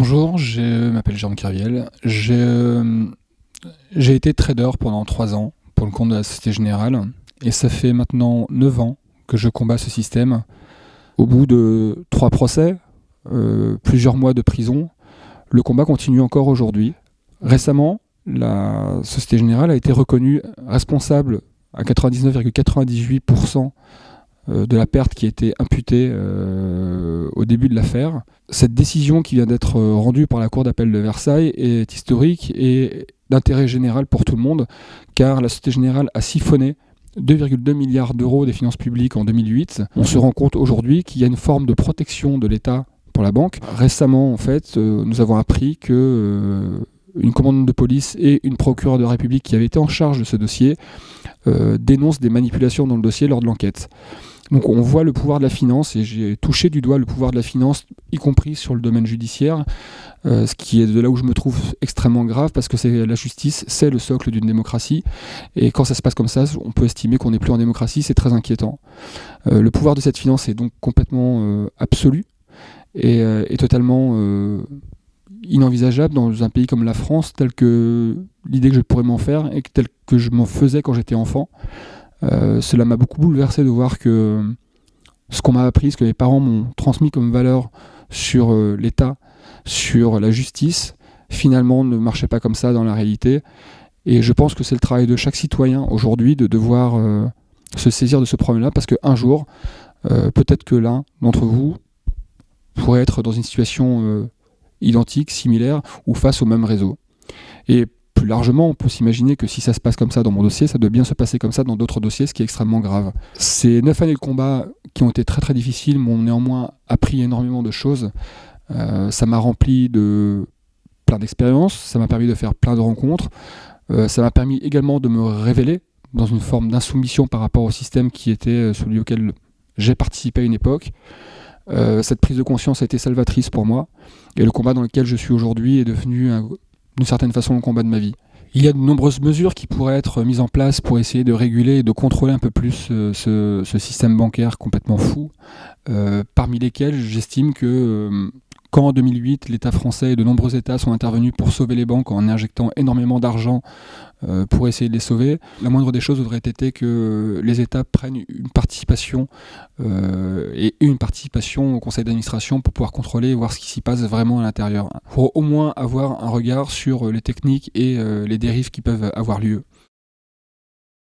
Bonjour, je m'appelle Jérôme Kerviel. J'ai été trader pendant 3 ans pour le compte de la Société Générale et ça fait maintenant 9 ans que je combats ce système. Au bout de 3 procès, plusieurs mois de prison, le combat continue encore aujourd'hui. Récemment, la Société Générale a été reconnue responsable à 99,98% de la perte qui a été imputée au début de l'affaire. Cette décision qui vient d'être rendue par la Cour d'appel de Versailles est historique et d'intérêt général pour tout le monde, car la Société Générale a siphonné 2,2 milliards d'euros des finances publiques en 2008. On se rend compte aujourd'hui qu'il y a une forme de protection de l'État pour la banque. Récemment, en fait, nous avons appris que une commandante de police et une procureure de République qui avait été en charge de ce dossier dénoncent des manipulations dans le dossier lors de l'enquête. Donc on voit le pouvoir de la finance, et j'ai touché du doigt le pouvoir de la finance, y compris sur le domaine judiciaire, ce qui est de là où je me trouve extrêmement grave, parce que la justice, c'est le socle d'une démocratie, et quand ça se passe comme ça, on peut estimer qu'on n'est plus en démocratie, c'est très inquiétant. Le pouvoir de cette finance est donc complètement absolu, et totalement inenvisageable dans un pays comme la France, tel que l'idée que je pourrais m'en faire, et telle que je m'en faisais quand j'étais enfant. Cela m'a beaucoup bouleversé de voir que ce qu'on m'a appris, ce que mes parents m'ont transmis comme valeur sur l'État, sur la justice, finalement ne marchait pas comme ça dans la réalité. Et je pense que c'est le travail de chaque citoyen aujourd'hui de devoir se saisir de ce problème-là, parce qu'un jour, peut-être que l'un d'entre vous pourrait être dans une situation identique, similaire, ou face au même réseau. Et plus largement, on peut s'imaginer que si ça se passe comme ça dans mon dossier, ça doit bien se passer comme ça dans d'autres dossiers, ce qui est extrêmement grave. Ces 9 années de combat qui ont été très très difficiles m'ont néanmoins appris énormément de choses. Ça m'a rempli de plein d'expériences, ça m'a permis de faire plein de rencontres, ça m'a permis également de me révéler dans une forme d'insoumission par rapport au système qui était celui auquel j'ai participé à une époque. Cette prise de conscience a été salvatrice pour moi, et le combat dans lequel je suis aujourd'hui est devenu d'une certaine façon le combat de ma vie. Il y a de nombreuses mesures qui pourraient être mises en place pour essayer de réguler et de contrôler un peu plus ce système bancaire complètement fou, parmi lesquelles j'estime que quand en 2008 l'État français et de nombreux États sont intervenus pour sauver les banques en injectant énormément d'argent pour essayer de les sauver, la moindre des choses aurait été que les États prennent une participation et une participation au conseil d'administration pour pouvoir contrôler et voir ce qui s'y passe vraiment à l'intérieur, pour au moins avoir un regard sur les techniques et les dérives qui peuvent avoir lieu.